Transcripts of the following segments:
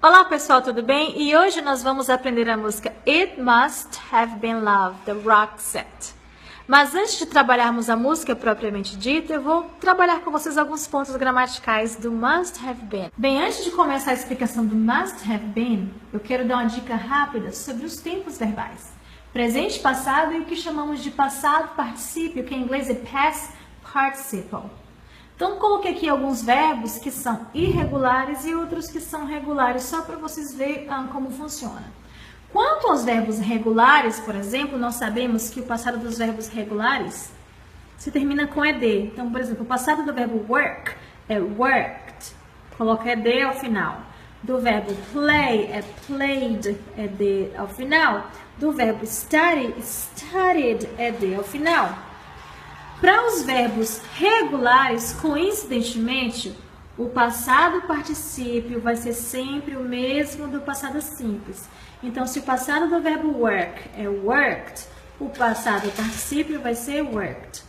Olá pessoal, tudo bem? E hoje nós vamos aprender a música It Must Have Been Love, da Roxette. Mas antes de trabalharmos a música propriamente dita, eu vou trabalhar com vocês alguns pontos gramaticais do must have been. Bem, antes de começar a explicação do must have been, eu quero dar uma dica rápida sobre os tempos verbais. Presente, passado e o que chamamos de passado particípio, que em inglês é past participle. Então, coloquei aqui alguns verbos que são irregulares e outros que são regulares, só para vocês verem como funciona. Quanto aos verbos regulares, por exemplo, nós sabemos que o passado dos verbos regulares se termina com ed. Então, por exemplo, o passado do verbo work é worked, coloca ed ao final. Do verbo play é played, ed ao final. Do verbo study, studied, ed ao final. Para os verbos regulares, coincidentemente, o passado particípio vai ser sempre o mesmo do passado simples. Então, se o passado do verbo work é worked, o passado particípio vai ser worked.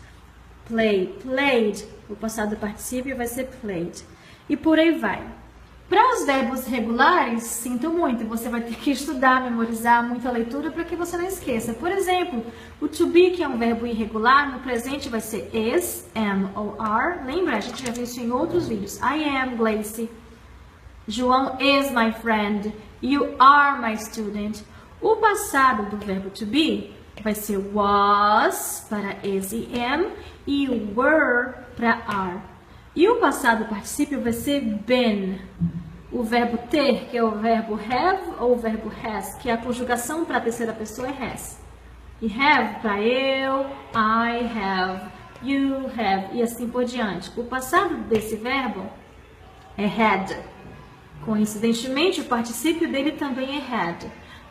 Play, played, o passado particípio vai ser played. E por aí vai. Para os verbos regulares, sinto muito, você vai ter que estudar, memorizar muita leitura para que você não esqueça. Por exemplo, o to be, que é um verbo irregular, no presente vai ser is, am ou are. Lembra? A gente já viu isso em outros vídeos. I am Gleice. João is my friend. You are my student. O passado do verbo to be vai ser was para is e am e were para are. E o passado particípio vai ser been. O verbo ter, que é o verbo have, ou o verbo has, que é a conjugação para a terceira pessoa é has. E have para eu, I have, you have, e assim por diante. O passado desse verbo é had. Coincidentemente, o particípio dele também é had.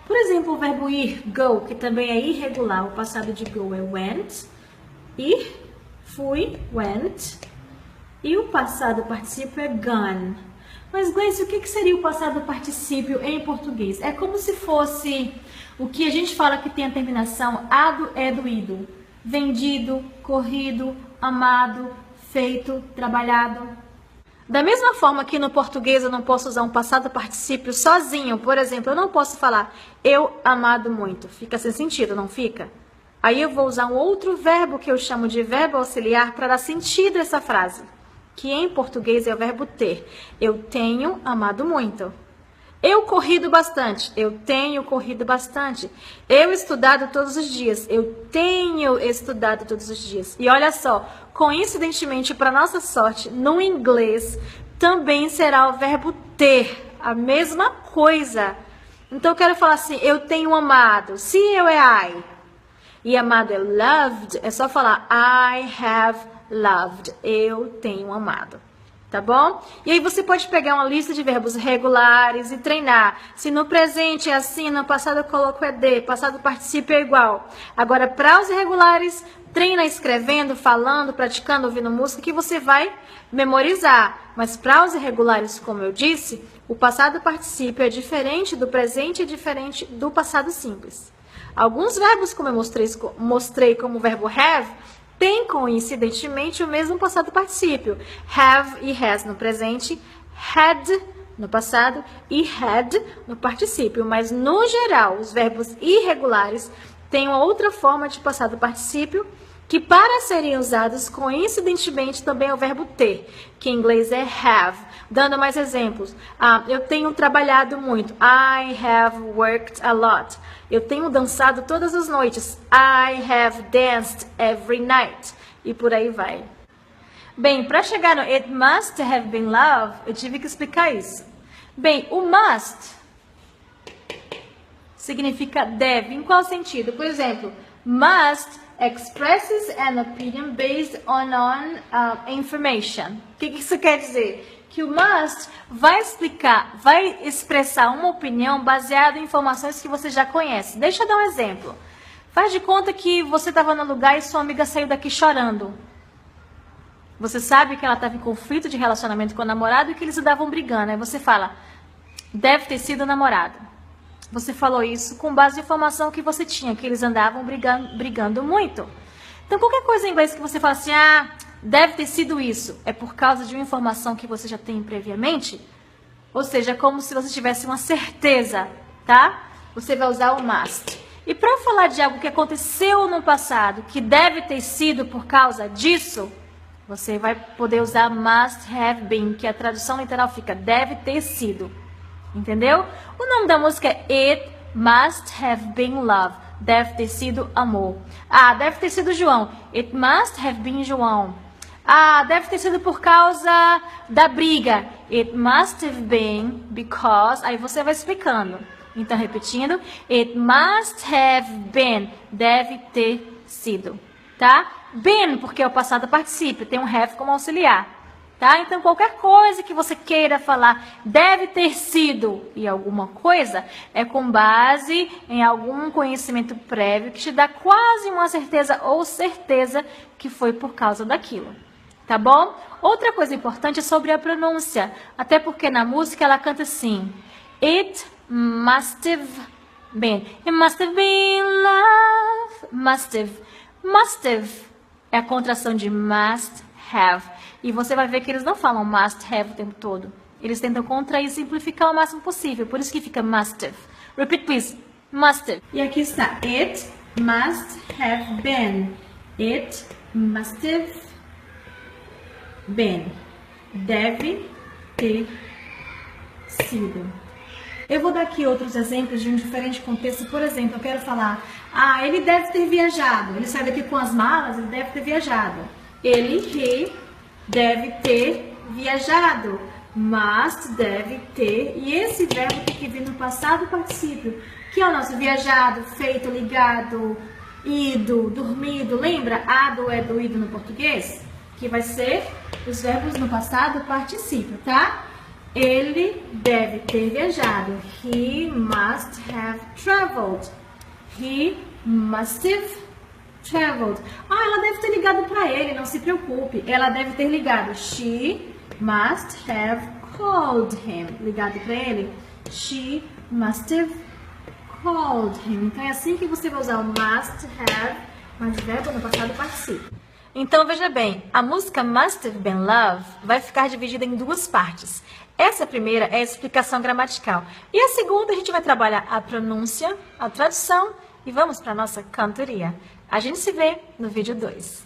Por exemplo, o verbo ir, go, que também é irregular. O passado de go é went. Ir, fui, went. E o passado particípio é gone. Mas, Gleice, o que seria o passado particípio em português? É como se fosse o que a gente fala que tem a terminação ado, edo, ido. Vendido, corrido, amado, feito, trabalhado. Da mesma forma que no português eu não posso usar um passado particípio sozinho. Por exemplo, eu não posso falar eu amado muito. Fica sem sentido, não fica? Aí eu vou usar um outro verbo que eu chamo de verbo auxiliar para dar sentido a essa frase. Que em português é o verbo ter. Eu tenho amado muito. Eu corrido bastante. Eu tenho corrido bastante. Eu estudado todos os dias. Eu tenho estudado todos os dias. E olha só, coincidentemente, para nossa sorte, no inglês também será o verbo ter. A mesma coisa. Então eu quero falar assim, eu tenho amado. Se eu é I. E amado é loved, é só falar I have loved, eu tenho amado, tá bom? E aí você pode pegar uma lista de verbos regulares e treinar. Se no presente é assim, no passado eu coloco ed, passado particípio é igual. Agora, para os irregulares, treina escrevendo, falando, praticando, ouvindo música, que você vai memorizar. Mas para os irregulares, como eu disse, o passado particípio é diferente do presente, é diferente do passado simples. Alguns verbos, como eu mostrei como o verbo have, tem coincidentemente o mesmo passado particípio. Have e has no presente, had no passado e had no particípio. Mas, no geral, os verbos irregulares têm uma outra forma de passado particípio que, para serem usados coincidentemente, também é o verbo ter, que em inglês é have. Dando mais exemplos. Eu tenho trabalhado muito. I have worked a lot. Eu tenho dançado todas as noites. I have danced every night. E por aí vai. Bem, para chegar no It must have been love, eu tive que explicar isso. Bem, o must significa deve. Em qual sentido? Por exemplo, must expresses an opinion based on information. O que isso quer dizer? Que o must vai expressar uma opinião baseada em informações que você já conhece. Deixa eu dar um exemplo. Faz de conta que você estava no lugar e sua amiga saiu daqui chorando. Você sabe que ela estava em conflito de relacionamento com o namorado e que eles andavam brigando. Aí você fala, deve ter sido o namorado. Você falou isso com base em informação que você tinha, que eles andavam brigando muito. Então, qualquer coisa em inglês que você fala assim, deve ter sido isso, é por causa de uma informação que você já tem previamente, Ou seja, é como se você tivesse uma certeza, tá? Você vai usar o must. E para falar de algo que aconteceu no passado, que deve ter sido por causa disso, você vai poder usar must have been, que a tradução literal fica deve ter sido. Entendeu? O nome da música é It Must Have Been Love. Deve ter sido amor. Ah, deve ter sido João. It must have been João. Ah, deve ter sido por causa da briga. It must have been because... Aí você vai explicando. Então, repetindo. It must have been. Deve ter sido. Tá? Been, porque é o passado particípio. Tem um have como auxiliar. Tá? Então, qualquer coisa que você queira falar deve ter sido e alguma coisa é com base em algum conhecimento prévio que te dá quase uma certeza ou certeza que foi por causa daquilo. Tá bom? Outra coisa importante é sobre a pronúncia. Até porque na música ela canta assim. It must have been. It must have been love. Must have. Must have é a contração de must have. E você vai ver que eles não falam must have o tempo todo. Eles tentam contrair e simplificar o máximo possível. Por isso que fica must have. Repeat, please. Must have. E aqui está. It must have been. It must have been. Deve ter sido. Eu vou dar aqui outros exemplos de um diferente contexto. Por exemplo, eu quero falar, ele deve ter viajado. Ele sai daqui com as malas, ele deve ter viajado. He deve ter viajado. Must deve ter. E esse verbo tem que vir no passado particípio, que é o nosso viajado, feito, ligado, ido, dormido. Lembra? Ado é do ido no português? Que vai ser os verbos no passado particípio, tá? Ele deve ter viajado. He must have traveled. He must have traveled. Ela deve ter ligado para ele, não se preocupe. Ela deve ter ligado. She must have called him. Ligado para ele. She must have called him. Então é assim que você vai usar o must have, mas verbo no passado particípio. Então veja bem, a música Must Have Been Love vai ficar dividida em duas partes. Essa primeira é a explicação gramatical. E a segunda a gente vai trabalhar a pronúncia, a tradução e vamos para a nossa cantoria. A gente se vê no vídeo 2.